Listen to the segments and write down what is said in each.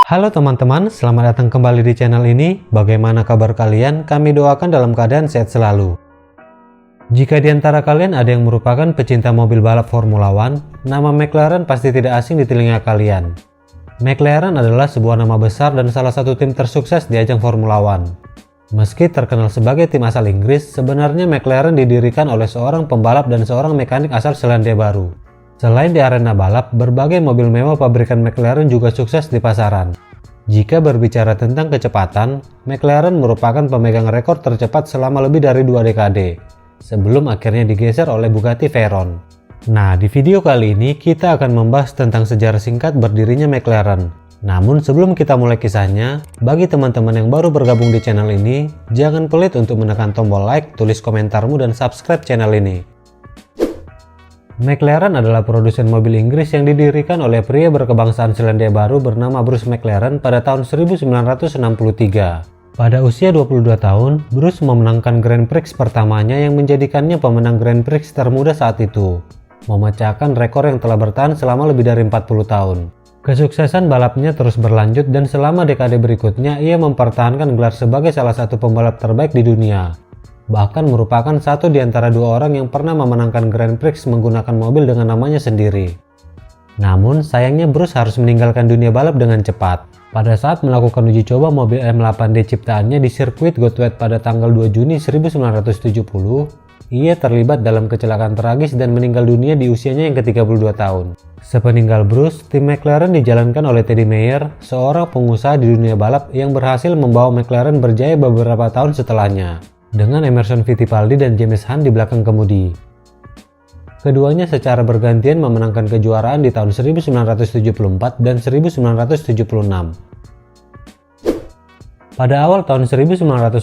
Halo teman-teman, selamat datang kembali di channel ini. Bagaimana kabar kalian? Kami doakan dalam keadaan sehat selalu. Jika di antara kalian ada yang merupakan pecinta mobil balap Formula One, nama McLaren pasti tidak asing di telinga kalian. McLaren adalah sebuah nama besar dan salah satu tim tersukses di ajang Formula One. Meski terkenal sebagai tim asal Inggris, sebenarnya McLaren didirikan oleh seorang pembalap dan seorang mekanik asal Selandia Baru. Selain di arena balap, berbagai mobil mewah pabrikan McLaren juga sukses di pasaran. Jika berbicara tentang kecepatan, McLaren merupakan pemegang rekor tercepat selama lebih dari 2 dekade, sebelum akhirnya digeser oleh Bugatti Veyron. Nah, di video kali ini kita akan membahas tentang sejarah singkat berdirinya McLaren. Namun sebelum kita mulai kisahnya, bagi teman-teman yang baru bergabung di channel ini, jangan pelit untuk menekan tombol like, tulis komentarmu, dan subscribe channel ini. McLaren adalah produsen mobil Inggris yang didirikan oleh pria berkebangsaan Selandia Baru bernama Bruce McLaren pada tahun 1963. Pada usia 22 tahun, Bruce memenangkan Grand Prix pertamanya yang menjadikannya pemenang Grand Prix termuda saat itu, memecahkan rekor yang telah bertahan selama lebih dari 40 tahun. Kesuksesan balapnya terus berlanjut dan selama dekade berikutnya ia mempertahankan gelar sebagai salah satu pembalap terbaik di dunia. Bahkan merupakan satu di antara 2 orang yang pernah memenangkan Grand Prix menggunakan mobil dengan namanya sendiri. Namun sayangnya Bruce harus meninggalkan dunia balap dengan cepat. Pada saat melakukan uji coba mobil M8D ciptaannya di sirkuit Goodwood pada tanggal 2 Juni 1970, ia terlibat dalam kecelakaan tragis dan meninggal dunia di usianya yang ke-32 tahun. Sepeninggal Bruce, tim McLaren dijalankan oleh Teddy Mayer, seorang pengusaha di dunia balap yang berhasil membawa McLaren berjaya beberapa tahun setelahnya, dengan Emerson Fittipaldi dan James Hunt di belakang kemudi. Keduanya secara bergantian memenangkan kejuaraan di tahun 1974 dan 1976. Pada awal tahun 1981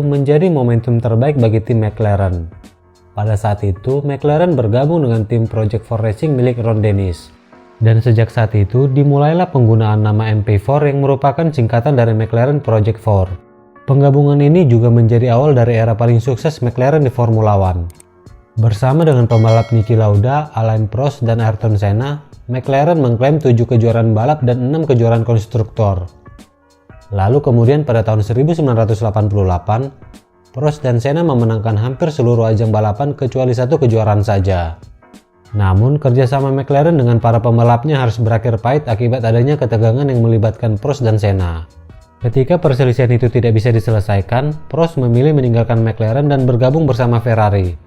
menjadi momentum terbaik bagi tim McLaren. Pada saat itu, McLaren bergabung dengan tim Project 4 Racing milik Ron Dennis. Dan sejak saat itu dimulailah penggunaan nama MP4 yang merupakan singkatan dari McLaren Project 4. Penggabungan ini juga menjadi awal dari era paling sukses McLaren di Formula One. Bersama dengan pembalap Niki Lauda, Alain Prost, dan Ayrton Senna, McLaren mengklaim 7 kejuaraan balap dan 6 kejuaraan konstruktor. Lalu kemudian pada tahun 1988, Prost dan Senna memenangkan hampir seluruh ajang balapan kecuali 1 kejuaraan saja. Namun kerjasama McLaren dengan para pembalapnya harus berakhir pahit akibat adanya ketegangan yang melibatkan Prost dan Senna. Ketika perselisihan itu tidak bisa diselesaikan, Prost memilih meninggalkan McLaren dan bergabung bersama Ferrari.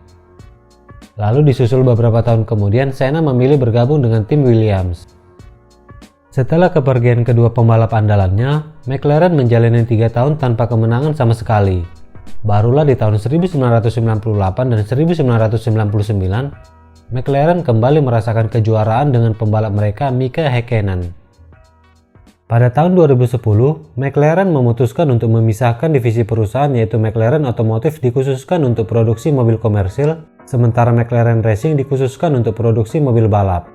Lalu disusul beberapa tahun kemudian, Senna memilih bergabung dengan tim Williams. Setelah kepergian kedua pembalap andalannya, McLaren menjalani 3 tahun tanpa kemenangan sama sekali. Barulah di tahun 1998 dan 1999, McLaren kembali merasakan kejuaraan dengan pembalap mereka Mika Häkkinen. Pada tahun 2010, McLaren memutuskan untuk memisahkan divisi perusahaan yaitu McLaren Automotive dikhususkan untuk produksi mobil komersil, sementara McLaren Racing dikhususkan untuk produksi mobil balap.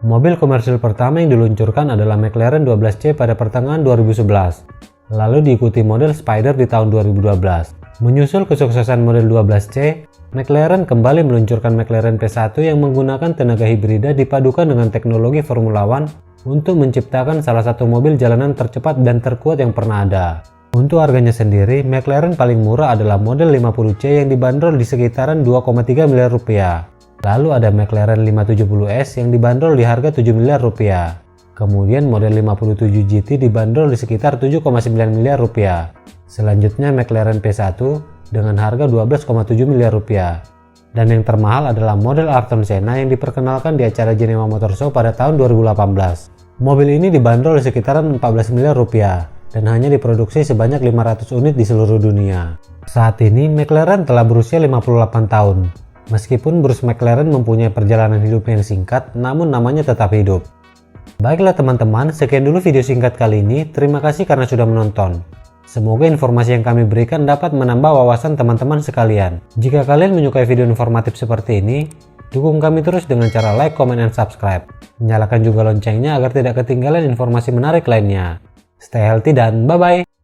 Mobil komersil pertama yang diluncurkan adalah McLaren 12C pada pertengahan 2011, lalu diikuti model Spider di tahun 2012. Menyusul kesuksesan model 12C, McLaren kembali meluncurkan McLaren P1 yang menggunakan tenaga hibrida dipadukan dengan teknologi Formula One untuk menciptakan salah satu mobil jalanan tercepat dan terkuat yang pernah ada. Untuk harganya sendiri, McLaren paling murah adalah model 50C yang dibanderol di sekitaran 2,3 miliar rupiah. Lalu ada McLaren 570S yang dibanderol di harga 7 miliar rupiah. Kemudian model 57 GT dibanderol di sekitar 7,9 miliar rupiah. Selanjutnya McLaren P1 dengan harga 12,7 miliar rupiah. Dan yang termahal adalah model Ayrton Senna yang diperkenalkan di acara Geneva Motor Show pada tahun 2018. Mobil ini dibanderol di sekitaran 14 miliar rupiah dan hanya diproduksi sebanyak 500 unit di seluruh dunia. Saat ini McLaren telah berusia 58 tahun. Meskipun Bruce McLaren mempunyai perjalanan hidup yang singkat, namun namanya tetap hidup. Baiklah teman-teman, sekian dulu video singkat kali ini. Terima kasih karena sudah menonton. Semoga informasi yang kami berikan dapat menambah wawasan teman-teman sekalian. Jika kalian menyukai video informatif seperti ini, dukung kami terus dengan cara like, comment, dan subscribe. Nyalakan juga loncengnya agar tidak ketinggalan informasi menarik lainnya. Stay healthy dan bye-bye!